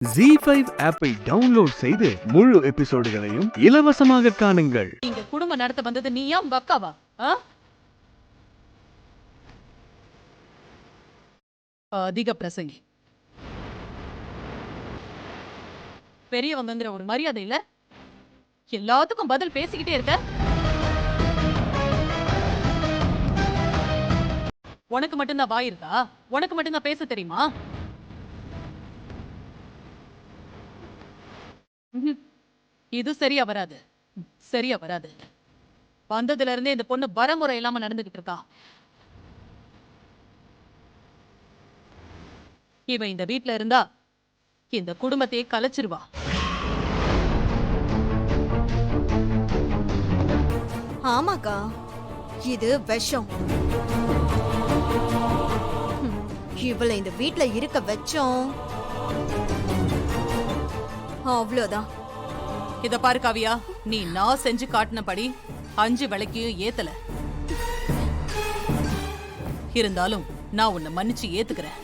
ZEE5 ஆப்பை download செய்து முழு எபிசோடுகளையும் இலவசமாக காணுங்கள். இங்க குடும்பம் நடத்த வந்தது நீயா உங்க அக்காவா? அதிக பிரசங்கி. பெரியவங்கிற ஒரு மரியாதை இல்ல, எல்லாத்துக்கும் பதில் பேசிக்கிட்டே இருக்க. உனக்கு மட்டும்தான் வாய் இருக்கா? உனக்கு மட்டும்தான் பேச தெரியுமா? இது சரியா வராது, சரியா வராது. வந்ததுல இருந்தே இந்த பொண்ணு வரமுறை இல்லாம நடந்துகிட்டு இருக்கா. இவ இந்த வீட்ல இருந்தா இந்த குடும்பத்தையே கலைச்சிருவா. ஆமாக்கா, இது விஷம். இவளை இந்த வீட்ல இருக்க வச்சோம், அவ்வளவுதான். இத பாரு காவியா, நீ நான் செஞ்சு காட்டினபடி 5 விளக்கையும் ஏத்தல. இருந்தாலும் நான் உன்னை மன்னிச்சு ஏத்துக்கிறேன்.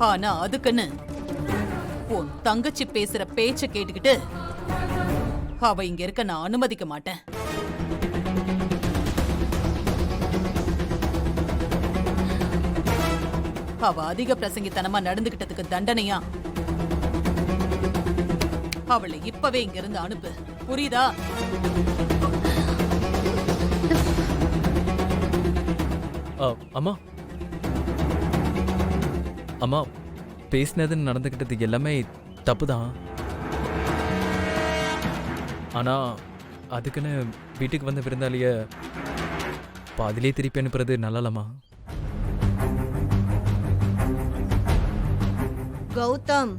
ஆனா அதுக்குன்னு உன் தங்கச்சி பேசுற பேச்ச கேட்டுக்கிட்டு அவ இங்க இருக்க நான் அனுமதிக்க மாட்டேன். அவ அதிக பிரசங்கித்தனமா நடந்துகிட்டதுக்கு தண்டனையா அவளை இப்பவே இங்க இருந்து அனுப்பு, புரியுதா? அம்மா அம்மா, பேசினது நடந்துக்கிட்டது எல்லாமே தப்பு தான். ஆனா அதுக்குன்னு வீட்டுக்கு வந்த விருந்தாளிய பாதிலே திருப்பி அனுப்புறது நல்லாலம்மா. கௌதம்,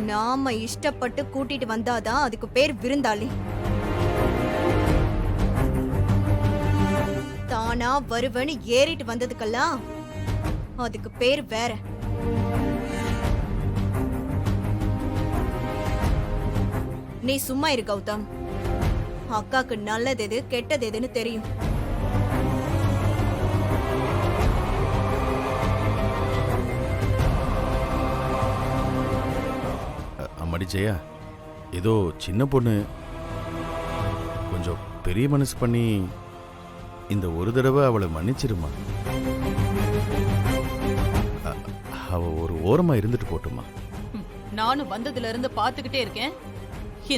நாம இஷ்டப்பட்டு கூட்டிட்டு வந்தாதான் அதுக்கு பேர் விருந்தாளி. தானா வருவன்னு ஏறிட்டு வந்ததுக்கெல்லாம் அதுக்கு பேர் வேற. நீ சும்மா இரு கௌதம். அக்காக்கு நல்லது எது கெட்டது எதுன்னு தெரியும். அம்மாடி ஜெயா, ஏதோ சின்ன பொண்ணு, கொஞ்சம் பெரிய மனசு பண்ணி இந்த ஒரு தடவை அவளை மன்னிச்சிருமா. அவ ஒரு ஓரமா இருந்துட்டு போட்டுமா. நானும் வந்ததுல இருந்து பாத்துக்கிட்டே இருக்கேன்,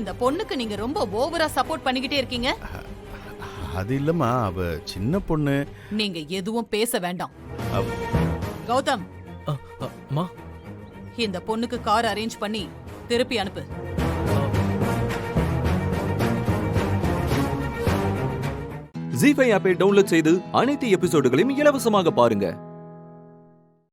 இந்த பொண்ணுக்கு நீங்க ரொம்ப ஓவரா சப்போர்ட் பண்ணிக்கிட்டே இருக்கீங்க. அது இல்லம்மா, அவ சின்ன பொண்ணு. நீங்க எதுவும் பேச வேண்டாம். கௌதம், அம்மா, இந்த பொண்ணுக்கு கார் அரேஞ்ச் பண்ணி திருப்பி அனுப்பு. ZEE5 ஆப்பை டவுன்லோட் செய்து அனைத்து எபிசோடுகளையும் இலவசமாக பாருங்க.